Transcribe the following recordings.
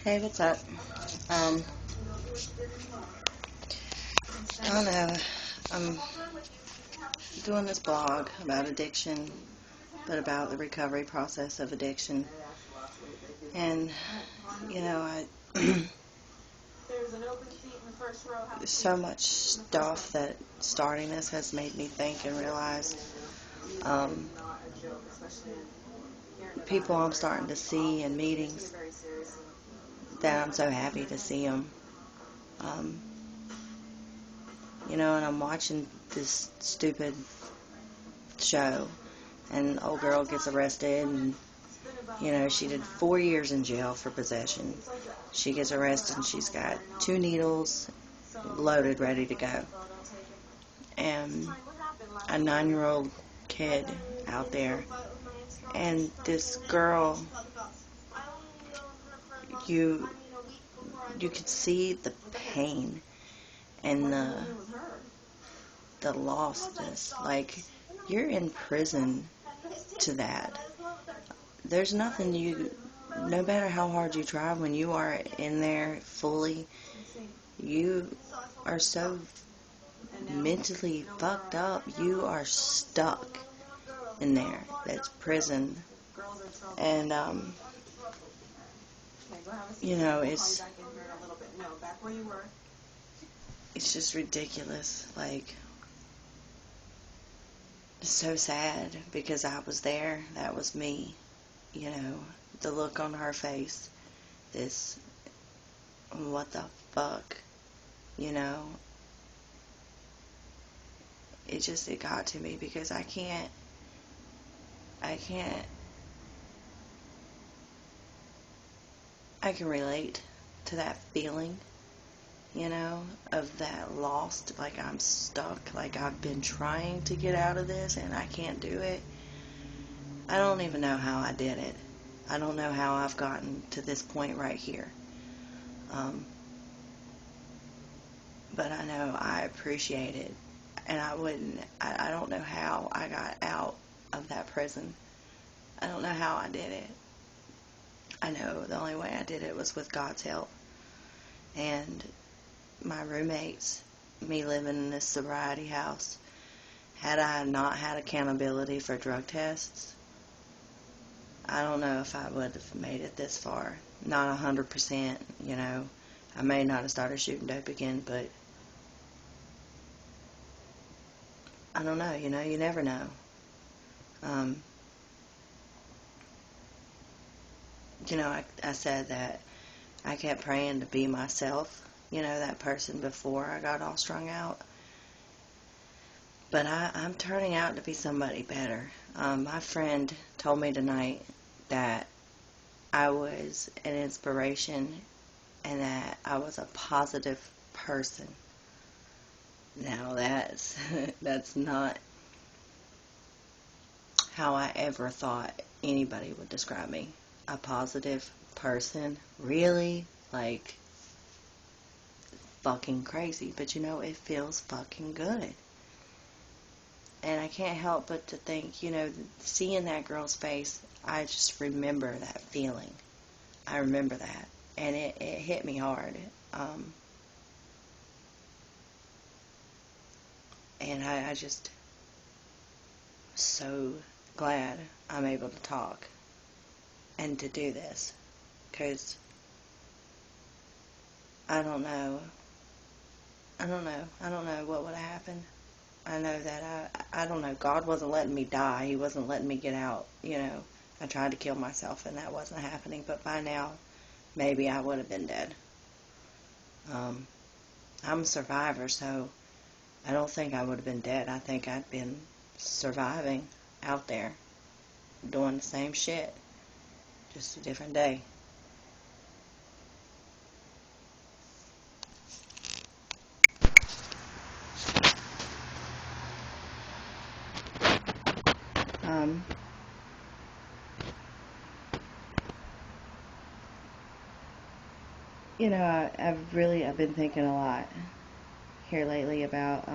Hey, what's up? Um, I don't know. I'm doing this blog about addiction, but about the recovery process of addiction. And, there's so much stuff that starting this has made me think and realize um, people I'm starting to see in meetings that I'm so happy to see them. Um, and I'm watching this stupid show, and the old girl gets arrested, and she did 4 years in jail for possession. She gets arrested and she's got 2 needles loaded, ready to go. And a 9-year-old kid out there. And this girl, you could see the pain and the lostness. Like, you're in prison to that. There's nothing no matter how hard you try, when you are in there fully, you are so mentally fucked up. You are stuck in there. That's prison. And, it's just ridiculous. Like, it's so sad because I was there. That was me. The look on her face. This, what the fuck? It got to me because I can't, I can relate to that feeling, of that lost, like I'm stuck, like I've been trying to get out of this and I can't do it. I don't even know how I did it. I don't know how I've gotten to this point right here. But I know I appreciate it, and I don't know how I got out of that prison. I don't know how I did it. I know the only way I did it was with God's help. And my roommates, me living in this sobriety house, had I not had accountability for drug tests, I don't know if I would have made it this far. Not 100%, I may not have started shooting dope again, but I don't know, you never know. I said that I kept praying to be myself, that person before I got all strung out. But I'm turning out to be somebody better. My friend told me tonight that I was an inspiration and that I was a positive person. Now that's not how I ever thought anybody would describe me. A positive person? Really? Like, fucking crazy. But it feels fucking good. And I can't help but to think, seeing that girl's face, I just remember that feeling. I remember that. And it hit me hard. And I just so glad I'm able to talk and to do this. Because I don't know what would have happened. I know that I don't know. God wasn't letting me die. He wasn't letting me get out. I tried to kill myself and that wasn't happening. But by now, maybe I would have been dead. I'm a survivor, so I don't think I would have been dead. I think I'd been surviving out there, doing the same shit, just a different day. I've been thinking a lot here lately about,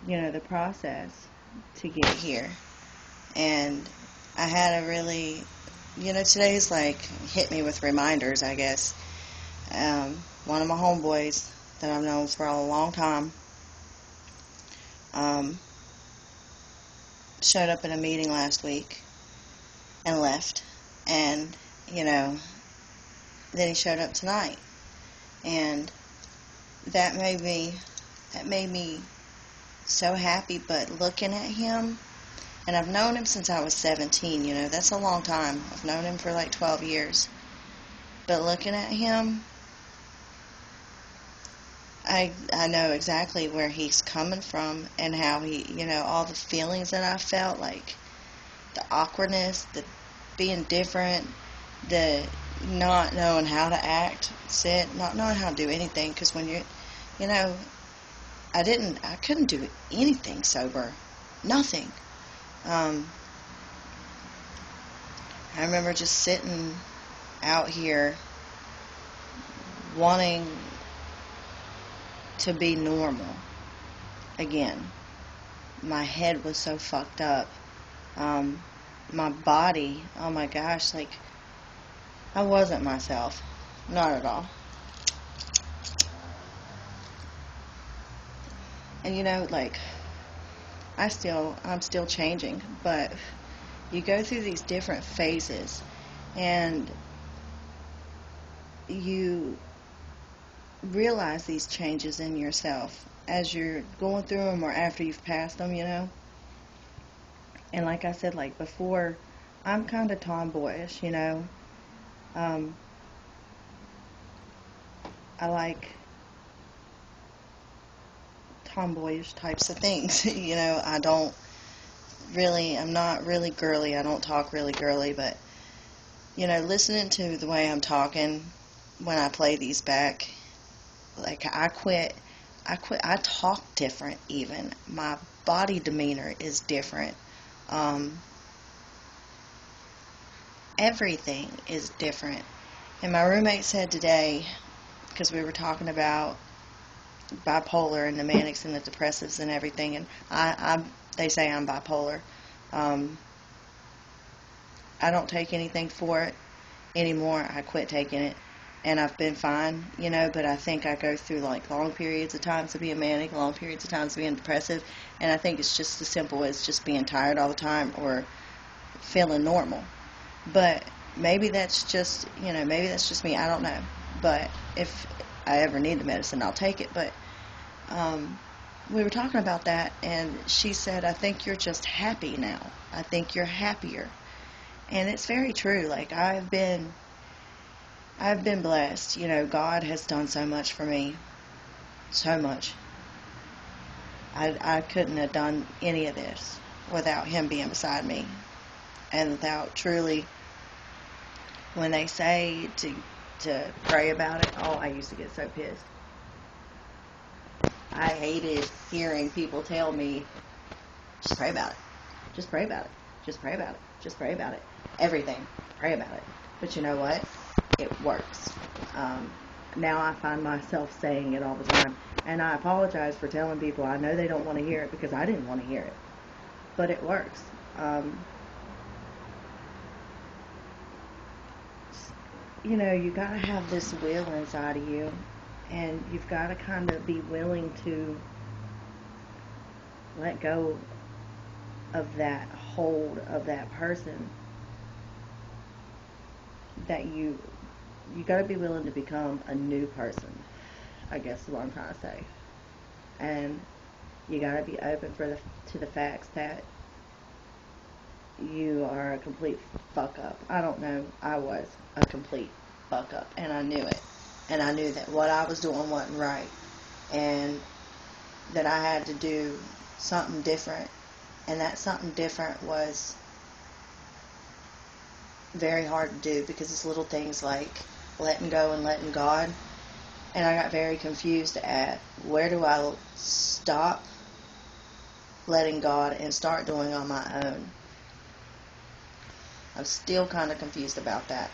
the process to get here. And I had a really today's like hit me with reminders, I guess. One of my homeboys that I've known for a long time um, showed up in a meeting last week and left. And, then he showed up tonight. And that made me so happy. But looking at him, and I've known him since I was 17, that's a long time. I've known him for like 12 years. But looking at him, I know exactly where he's coming from and how he, all the feelings that I felt, like the awkwardness, the being different, the not knowing how to act, not knowing how to do anything. Because when I couldn't do anything sober, nothing. I remember just sitting out here wanting to be normal again. My head was so fucked up. My body, oh my gosh, like I wasn't myself. Not at all. And like I'm still changing, but you go through these different phases and you realize these changes in yourself as you're going through them or after you've passed them, And like I said, like before, I'm kind of tomboyish, I like tomboyish types of things. I'm not really girly. I don't talk really girly, but, listening to the way I'm talking when I play these back, like I talk different even. My body demeanor is different. Everything is different. And my roommate said today, because we were talking about bipolar and the manics and the depressives and everything, and they say I'm bipolar. I don't take anything for it anymore. I quit taking it, and I've been fine, but I think I go through like long periods of times of being manic, long periods of times of being depressive, and I think it's just as simple as just being tired all the time or feeling normal. But maybe that's just me. I don't know. But if I ever need the medicine, I'll take it. But we were talking about that, and she said, I think you're just happy now. I think you're happier. And it's very true. Like, I've been blessed. God has done so much for me. So much. I couldn't have done any of this without Him being beside me. And without truly, when they say to pray about it, oh, I used to get so pissed. I hated hearing people tell me, just pray about it. Just pray about it. Just pray about it. Just pray about it. Everything. Pray about it. But you know what? It works. Now I find myself saying it all the time. And I apologize for telling people. I know they don't want to hear it because I didn't want to hear it. But it works. You got to have this will inside of you. And you've got to kind of be willing to let go of that hold of that person that you got to be willing to become a new person, I guess is what I'm trying to say. And you got to be open to the facts that you are a complete fuck up. I don't know. I was a complete fuck up, and I knew it. And I knew that what I was doing wasn't right, and that I had to do something different. And that something different was very hard to do because it's little things like letting go and letting God. And I got very confused at where do I stop letting God and start doing on my own. I'm still kind of confused about that,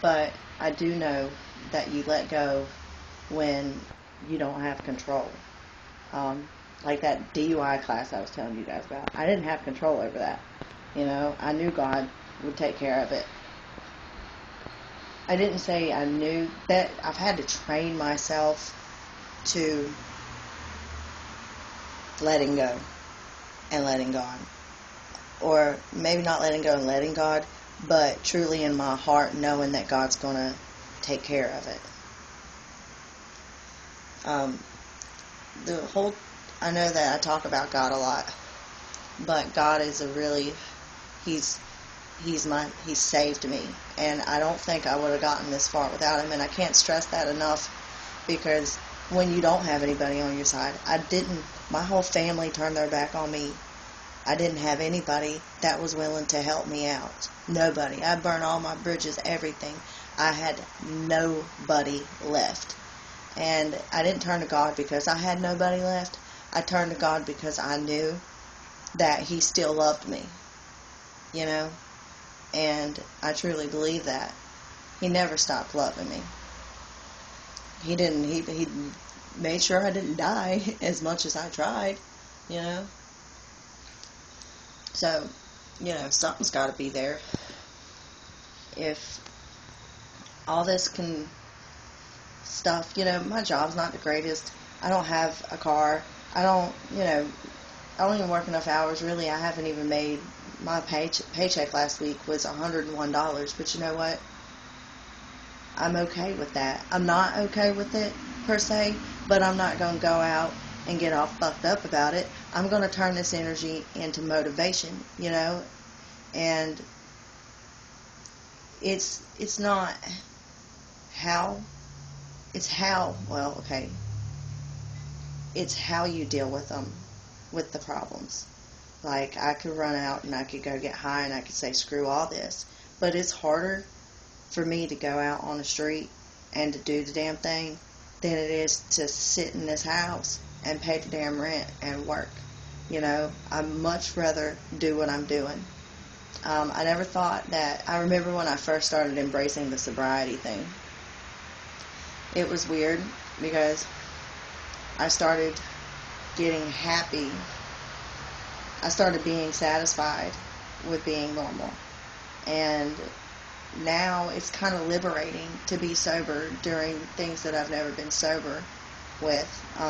But I do know that you let go when you don't have control. Like that DUI class I was telling you guys about. I didn't have control over that. You know, I knew God would take care of it. I didn't say I knew that. I've had to train myself to letting go and letting God. Or maybe not letting go and letting God, but truly in my heart knowing that God's going to take care of it. I know that I talk about God a lot, but God is He's saved me, and I don't think I would have gotten this far without Him, and I can't stress that enough, because when you don't have anybody on your side, my whole family turned their back on me. I didn't have anybody that was willing to help me out. Nobody. I burned all my bridges, everything. I had nobody left. And I didn't turn to God because I had nobody left. I turned to God because I knew that He still loved me. You know? And I truly believe that. He never stopped loving me. He didn't. He made sure I didn't die as much as I tried. You know? So, you know, something's got to be there. If all this stuff, you know, my job's not the greatest. I don't have a car. I don't even work enough hours. Really, I haven't even made my paycheck last week was $101. But you know what? I'm okay with that. I'm not okay with it, per se, but I'm not going to go out and get all fucked up about it. I'm going to turn this energy into motivation, you know, and it's not how, it's how, well, okay, it's how you deal with them, with the problems. Like, I could run out and I could go get high and I could say, screw all this, but it's harder for me to go out on the street and to do the damn thing than it is to sit in this house and pay the damn rent and work. You know, I'd much rather do what I'm doing. I never thought that. I remember when I first started embracing the sobriety thing. It was weird because I started getting happy. I started being satisfied with being normal. And now it's kind of liberating to be sober during things that I've never been sober with.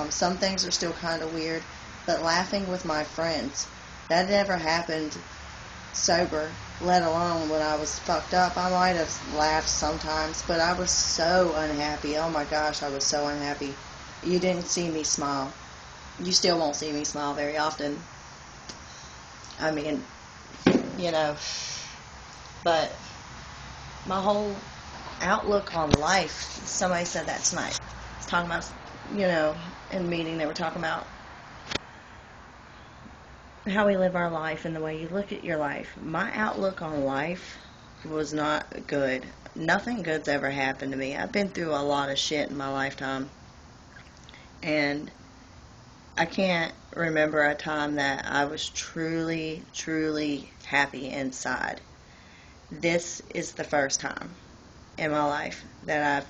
Some things are still kind of weird, but laughing with my friends, that never happened sober, let alone when I was fucked up. I might have laughed sometimes, but I was so unhappy. Oh my gosh, I was so unhappy. You didn't see me smile. You still won't see me smile very often. I mean, you know, but my whole outlook on life, somebody said that tonight. I was talking about, you know, in the meeting they were talking about how we live our life and the way you look at your life. My outlook on life was not good. Nothing good's ever happened to me. I've been through a lot of shit in my lifetime. And I can't remember a time that I was truly, truly happy inside. This is the first time in my life that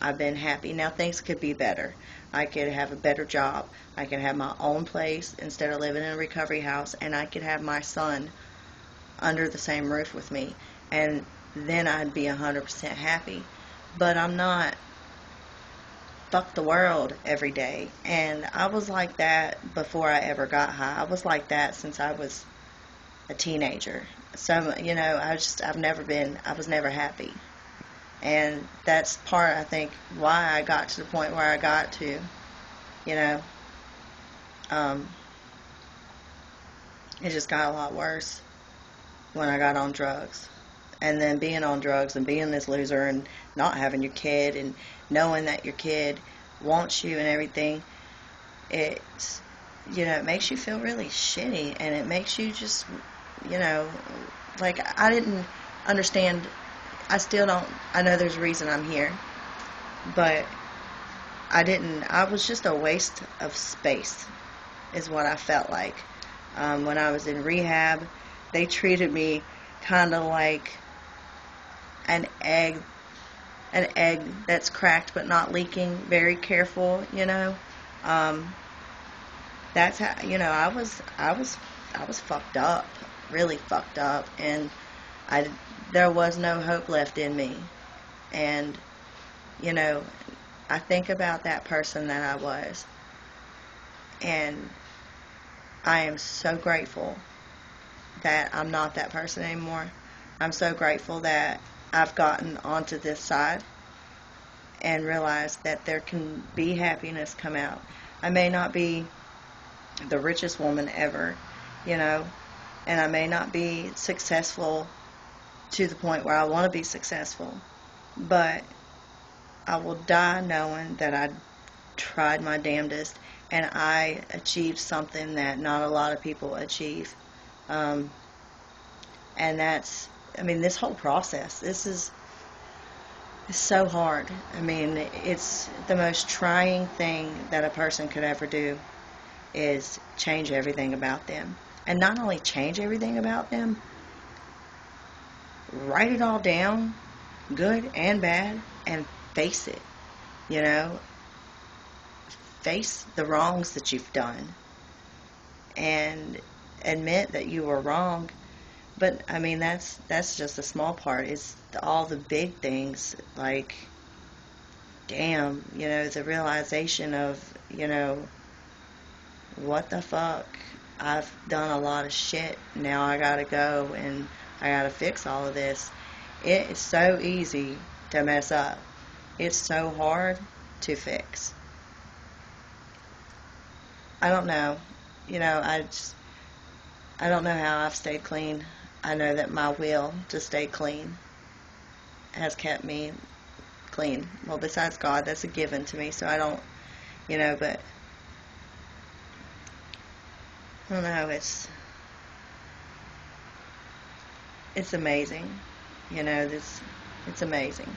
I've been happy. Now things could be better. I could have a better job. I could have my own place instead of living in a recovery house, and I could have my son under the same roof with me, and then I'd be 100% happy. But I'm not fuck the world every day, and I was like that before I ever got high. I was like that since I was a teenager. So, you know, I was never happy. And that's part, I think, why I got to the point where I got to, you know. It just got a lot worse when I got on drugs. And then being on drugs and being this loser and not having your kid and knowing that your kid wants you and everything, it's, you know, it makes you feel really shitty, and it makes you just, you know, like, I didn't understand. I still don't. I know there's a reason I'm here, but I was just a waste of space is what I felt like. When I was in rehab, they treated me kind of like an egg that's cracked but not leaking, very careful, you know. That's how, you know, I was fucked up really fucked up, and there was no hope left in me. And, you know, I think about that person that I was, and I am so grateful that I'm not that person anymore. I'm so grateful that I've gotten onto this side and realized that there can be happiness come out. I may not be the richest woman ever, you know, and I may not be successful to the point where I want to be successful, but I will die knowing that I tried my damnedest and I achieved something that not a lot of people achieve. And that's, I mean, this whole process, it's so hard. I mean, it's the most trying thing that a person could ever do is change everything about them. And not only change everything about them, write it all down, good and bad, and face it. You know, face the wrongs that you've done and admit that you were wrong. But I mean, that's just a small part. It's all the big things, like, damn, you know, the realization of, you know, what the fuck, I've done a lot of shit. Now I gotta go and I gotta fix all of this. It is so easy to mess up. It's so hard to fix. I don't know. You know, I don't know how I've stayed clean. I know that my will to stay clean has kept me clean. Well, besides God, that's a given to me, so I don't, you know, but I don't know, it's amazing. You know, it's amazing.